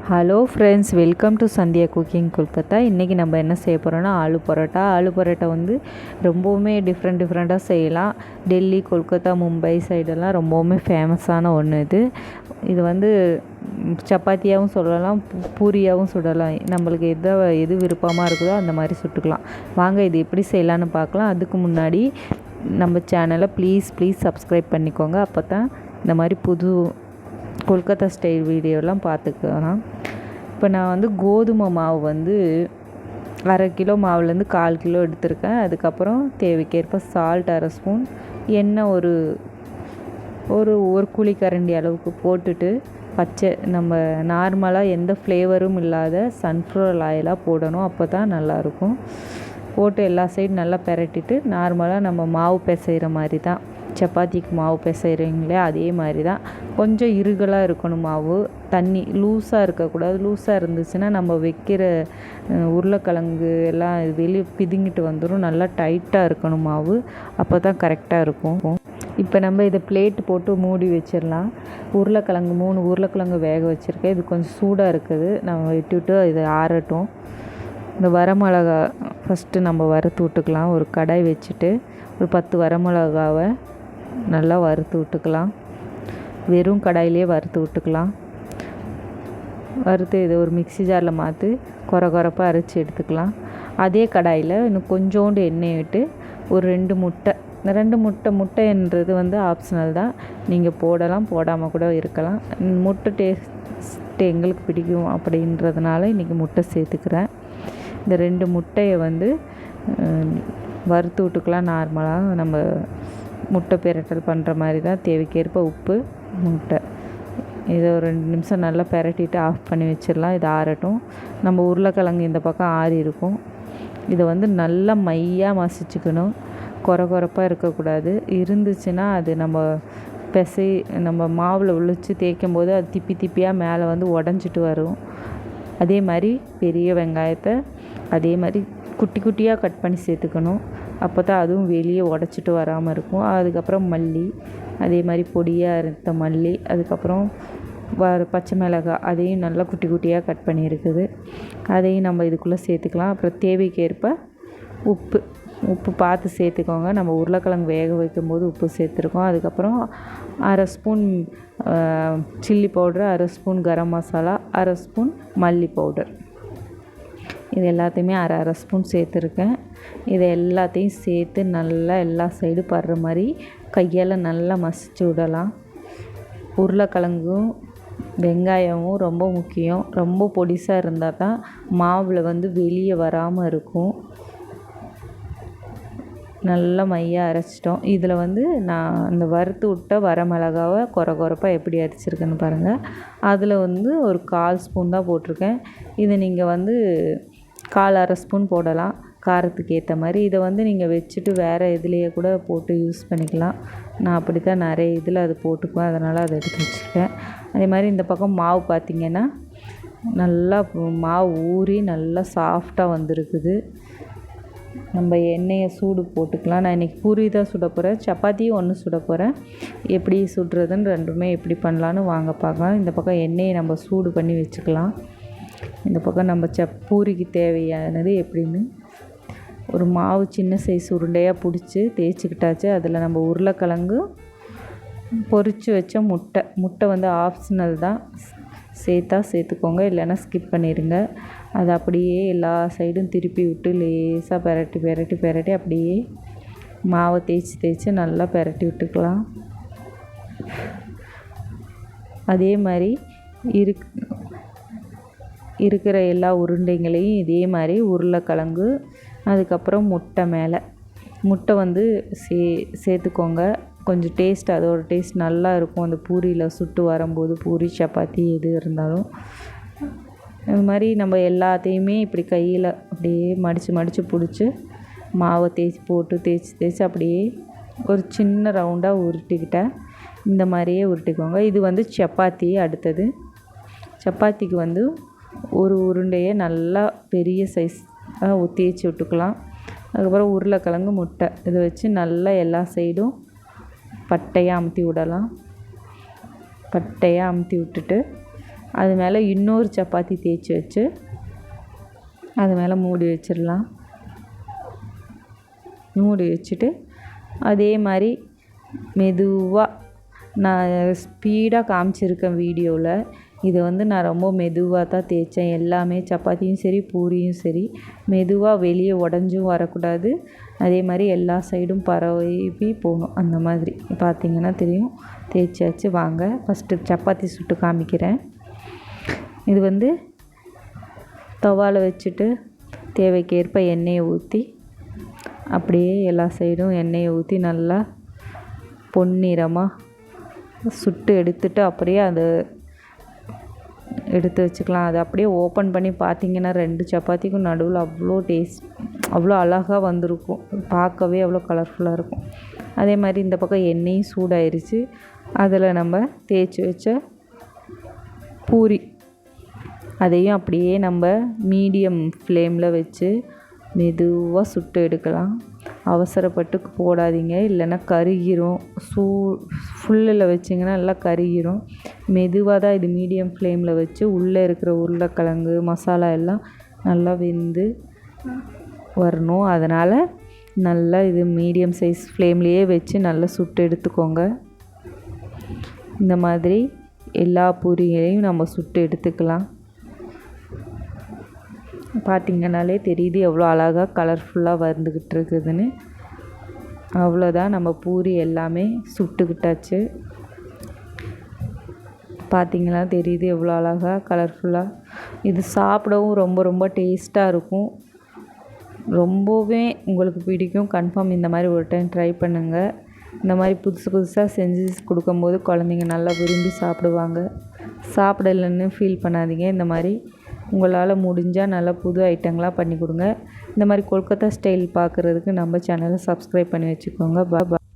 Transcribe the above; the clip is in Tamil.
Hello friends, welcome to Sandhya cooking Kolkata. இன்றைக்கி நம்ம என்ன செய்ய போகிறோன்னா ஆலு பரோட்டா. ஆலு பரோட்டா வந்து ரொம்பவுமே டிஃப்ரெண்ட்டாக செய்யலாம். டெல்லி, கொல்கத்தா, மும்பை சைடெல்லாம் ரொம்பவுமே ஃபேமஸான ஒன்று இது வந்து சப்பாத்தியாகவும் சொல்லலாம், பூரியாகவும் சுடலாம். நம்மளுக்கு எது விருப்பமாக இருக்குதோ அந்த மாதிரி சுட்டுக்கலாம். வாங்க இது எப்படி செய்யலான்னு பார்க்கலாம். அதுக்கு முன்னாடி நம்ம சேனலை ப்ளீஸ் சப்ஸ்கிரைப் பண்ணிக்கோங்க. அப்போ தான் இந்த மாதிரி புது கொல்கத்தா ஸ்டைல் வீடியோலாம் பார்த்துக்கலாம். இப்போ நான் வந்து கோதுமை மாவு வந்து 1/2 கிலோ மாவுலேருந்து 1/4 கிலோ எடுத்திருக்கேன். அதுக்கப்புறம் தேவைக்கேற்ப சால்ட் 1/2 ஸ்பூன், எண்ணெய் ஒரு குழிக்கரண்டி அளவுக்கு போட்டுட்டு, நம்ம நார்மலாக எந்த ஃப்ளேவரும் இல்லாத சன்ஃப்ளவர் ஆயிலாக போடணும். அப்போ தான் நல்லாயிருக்கும். போட்டு எல்லா சைடும் நல்லா பெரட்டிட்டு, நார்மலாக நம்ம மாவு பிசைகிற மாதிரி தான், சப்பாத்திக்கு மாவு பிசைகிறீங்களே அதே மாதிரி தான். கொஞ்சம் இறுகலாக இருக்கணும் மாவு, தண்ணி லூஸாக இருக்கக்கூடாது. லூஸாக இருந்துச்சுன்னா நம்ம வைக்கிற உருளைக்கிழங்கு எல்லாம் வெளியே பிதுங்கிட்டு வந்துடும். நல்லா டைட்டாக இருக்கணும் மாவு, அப்போ தான் கரெக்டாக இருக்கும். இப்போ நம்ம இதை பிளேட் போட்டு மூடி வச்சிடலாம். 3 உருளைக்கிழங்கு வேக வச்சுருக்கேன். இது கொஞ்சம் சூடாக இருக்குது, நம்ம விட்டுவிட்டு இது ஆறட்டும். இந்த வரமிளகா ஃபஸ்ட்டு நம்ம வறுத்து விட்டுக்கலாம். ஒரு கடாய் வச்சுட்டு ஒரு 10 வரமிளகாவை நல்லா வறுத்து விட்டுக்கலாம். வெறும் கடாயிலே வறுத்து விட்டுக்கலாம். வறுத்து இதை ஒரு மிக்ஸி ஜாரில் மாற்றி கொரப்பாக அரைச்சி எடுத்துக்கலாம். அதே கடாயில் இன்னும் கொஞ்சோண்டு எண்ணெய் விட்டு ஒரு 2 முட்டை, இந்த 2 முட்டைன்றது வந்து ஆப்ஷனல் தான், நீங்கள் போடலாம் போடாமல் கூட இருக்கலாம். முட்டை டேஸ்ட் எங்களுக்கு பிடிக்கும் அப்படின்றதுனால இன்றைக்கி முட்டை சேர்த்துக்கிறேன். இந்த 2 முட்டையை வந்து வறுத்து விட்டுக்கலாம். நார்மலாக நம்ம முட்டை பிரட்டல் பண்ணுற மாதிரி தான். தேவைக்கேற்ப உப்பு, முட்டை, இதை ஒரு 2 நிமிஷம் நல்லா பிரட்டிட்டு ஆஃப் பண்ணி வச்சிடலாம். இது ஆறட்டும். நம்ம உருளைக்கிழங்கு இந்த பக்கம் ஆறி இருக்கும். இதை வந்து நல்லா மையாக மசிச்சுக்கணும். கொரப்பாக இருக்கக்கூடாது. இருந்துச்சுன்னா அது நம்ம மாவில் உளிச்சு தேய்க்கும் போது அது திப்பியாக மேலே வந்து உடஞ்சிட்டு வரும். அதே மாதிரி பெரிய வெங்காயத்தை அதே மாதிரி குட்டியாக கட் பண்ணி சேர்த்துக்கணும். அப்போ தான் அதுவும் வெளியே உடச்சிட்டு வராமல் இருக்கும். அதுக்கப்புறம் மல்லி, அதே மாதிரி பொடியாக அரைத்த மல்லி, அதுக்கப்புறம் பச்சை மிளகாய், அதையும் நல்லா குட்டியாக கட் பண்ணியிருக்குது, அதையும் நம்ம இதுக்குள்ளே சேர்த்துக்கலாம். அப்புறம் தேவைக்கேற்ப உப்பு பார்த்து சேர்த்துக்கோங்க. நம்ம உருளைக்கிழங்கு வேக வைக்கும்போது உப்பு சேர்த்துருக்கோம். அதுக்கப்புறம் 1/2 spoon chilli powder, 1/2 spoon garam masala, 1/2 spoon மல்லி பவுடர், இது எல்லாத்தையுமே 1/2 ஸ்பூன் சேர்த்துருக்கேன். இதை எல்லாத்தையும் சேர்த்து நல்லா எல்லா சைடு படுற மாதிரி கையால் நல்லா மசிச்சு விடலாம். உருளைக்கிழங்கும் வெங்காயமும் ரொம்ப முக்கியம். ரொம்ப பொடிசாக இருந்தால் தான் மாவில் வந்து வெளியே வராமல் இருக்கும். நல்லா மையாக அரைச்சிட்டோம். இதில் வந்து நான் அந்த வறுத்து விட்ட வரமிளகாவை கொரப்பாக எப்படி அரைச்சிருக்கேன்னு பாருங்கள். அதில் வந்து ஒரு 1/4 ஸ்பூன் தான் போட்டிருக்கேன். இதை நீங்கள் வந்து 1/4 ஸ்பூன் போடலாம், காரத்துக்கு ஏற்ற மாதிரி. இதை வந்து நீங்கள் வச்சுட்டு வேறு எதுலேயே கூட போட்டு யூஸ் பண்ணிக்கலாம். நான் அப்படி தான் நிறைய இதில் அது போட்டுக்குவேன், அதனால் அதை எடுத்து வச்சுருக்கேன். அதே மாதிரி இந்த பக்கம் மாவு பார்த்திங்கன்னா நல்லா மாவு ஊறி நல்லா சாஃப்டாக வந்திருக்குது. நம்ம எண்ணெயை சூடு போட்டுக்கலாம். நான் இன்றைக்கி பூரி தான் சுட போகிறேன், சப்பாத்தியும் ஒன்று சுட போகிறேன். எப்படி சுடுறதுன்னு ரெண்டுமே எப்படி பண்ணலான்னு வாங்க பார்க்கலாம். இந்த பக்கம் எண்ணெயை நம்ம சூடு பண்ணி வச்சுக்கலாம். இந்த பக்கம் நம்ம பூரிக்கு தேவையானது எப்படின்னு ஒரு மாவு சின்ன சைஸ் உருண்டையாக பிடிச்சி தேய்ச்சிக்கிட்டாச்சு. அதில் நம்ம உருளைக்கிழங்கு, பொரித்து வச்ச முட்டை வந்து ஆப்ஷனல் தான், சேர்த்துக்கோங்க, இல்லைன்னா ஸ்கிப் பண்ணிடுங்க. அதை அப்படியே எல்லா சைடும் திருப்பி விட்டு லேசாக பெரட்டி அப்படியே மாவை தேய்ச்சி நல்லா பெரட்டி விட்டுக்கலாம். அதே மாதிரி இருக்கிற எல்லா உருண்டைங்களையும் இதே மாதிரி உருளைக்கிழங்கு, அதுக்கப்புறம் முட்டை வந்து சேர்த்துக்கோங்க. கொஞ்சம் டேஸ்ட், அதோட டேஸ்ட் நல்லா இருக்கும் அந்த பூரியில் சுட்டு வரும்போது. பூரி, சப்பாத்தி எது இருந்தாலும் இது மாதிரி நம்ம எல்லாத்தையுமே இப்படி கையில் அப்படியே மடித்து பிடிச்சி மாவை தேய்ச்சி அப்படியே ஒரு சின்ன ரவுண்டாக உருட்டிக்கிட்டேன். இந்த மாதிரியே உருட்டிக்கோங்க. இது வந்து சப்பாத்தி. அடுத்தது சப்பாத்திக்கு வந்து ஒரு உருண்டையை நல்லா பெரிய சைஸ் தேய்ச்சி விட்டுக்கலாம். அதுக்கப்புறம் உருளைக்கிழங்கு, முட்டை, இதை வச்சு நல்லா எல்லா சைடும் பட்டையாக அமுத்தி விடலாம். பட்டையாக அமுத்தி விட்டுட்டு அது மேலே இன்னொரு சப்பாத்தி தேய்ச்சி வச்சு அது மேலே மூடி வச்சிடலாம். மூடி வச்சுட்டு அதே மாதிரி மெதுவாக நான் ஸ்பீடாக காமிச்சிருக்கேன் வீடியோவில். இதை வந்து நான் ரொம்ப மெதுவாக தான் தேய்ச்சேன். எல்லாமே சப்பாத்தியும் சரி பூரியும் சரி மெதுவாக வெளியே உடஞ்சும் வரக்கூடாது. அதே மாதிரி எல்லா சைடும் பரவி போகணும். அந்த மாதிரி பார்த்திங்கன்னா தெரியும். தேய்ச்சாச்சு. வாங்க ஃபஸ்ட்டு சப்பாத்தி சுட்டு காமிக்கிறேன். இது வந்து தவாவில் வச்சுட்டு தேவைக்கேற்ப எண்ணெயை ஊற்றி அப்படியே எல்லா சைடும் எண்ணெயை ஊற்றி நல்லா பொன்னிறமாக சுட்டு எடுத்துட்டு அப்படியே அதை எடுத்து வச்சுக்கலாம். அதை அப்படியே ஓப்பன் பண்ணி பார்த்திங்கன்னா 2 சப்பாத்திக்கும் நடுவில் அவ்வளோ அழகாக வந்திருக்கும். பார்க்கவே அவ்வளோ கலர்ஃபுல்லாக இருக்கும். அதே மாதிரி இந்த பக்கம் எண்ணெயும் சூடாயிருச்சு. அதில் நம்ம தேய்ச்சி வச்ச பூரி அதையும் அப்படியே நம்ம மீடியம் ஃப்ளேமில் வச்சு மெதுவாக சுட்டு எடுக்கலாம். அவசரப்பட்டு போடாதீங்க, இல்லைன்னா கருகிரும். ஃபுல்லில் வச்சிங்கன்னா நல்லா கருகிரும். மெதுவாக தான் இது மீடியம் ஃப்ளேமில் வச்சு உள்ளே இருக்கிற உருளைக்கிழங்கு மசாலா எல்லாம் நல்லா வெந்து வரணும். அதனால் நல்லா இது மீடியம் சைஸ் ஃப்ளேம்லேயே வச்சு நல்லா சுட்டு எடுத்துக்கோங்க. இந்த மாதிரி எல்லா பூரிகளையும் நம்ம சுட்டு எடுத்துக்கலாம். பார்த்திங்கனாலே தெரியுது எவ்வளோ அழகாக கலர்ஃபுல்லாக வந்துக்கிட்டு இருக்குதுன்னு. அவ்வளோதான், நம்ம பூரி எல்லாமே சுட்டுக்கிட்டாச்சு. பார்த்திங்கன்னா தெரியுது எவ்வளோ அழகாக கலர்ஃபுல்லாக. இது சாப்பிடவும் ரொம்ப ரொம்ப டேஸ்ட்டாக இருக்கும். ரொம்பவே உங்களுக்கு பிடிக்கும். கன்ஃபார்ம் இந்த மாதிரி ஒரு டைம் ட்ரை பண்ணுங்கள். இந்த மாதிரி புதுசாக செஞ்சு கொடுக்கும்போது குழந்தைங்க நல்லா விரும்பி சாப்பிடுவாங்க. சாப்பிடலன்னு ஃபீல் பண்ணாதீங்க. இந்த மாதிரி உங்களால் முடிஞ்சால் நல்லா புது ஐட்டங்களாக பண்ணி கொடுங்க. இந்த மாதிரி கொல்கத்தா ஸ்டைல் பார்க்குறதுக்கு நம்ம சேனலை சப்ஸ்கிரைப் பண்ணி வச்சுக்கோங்க. பாய்.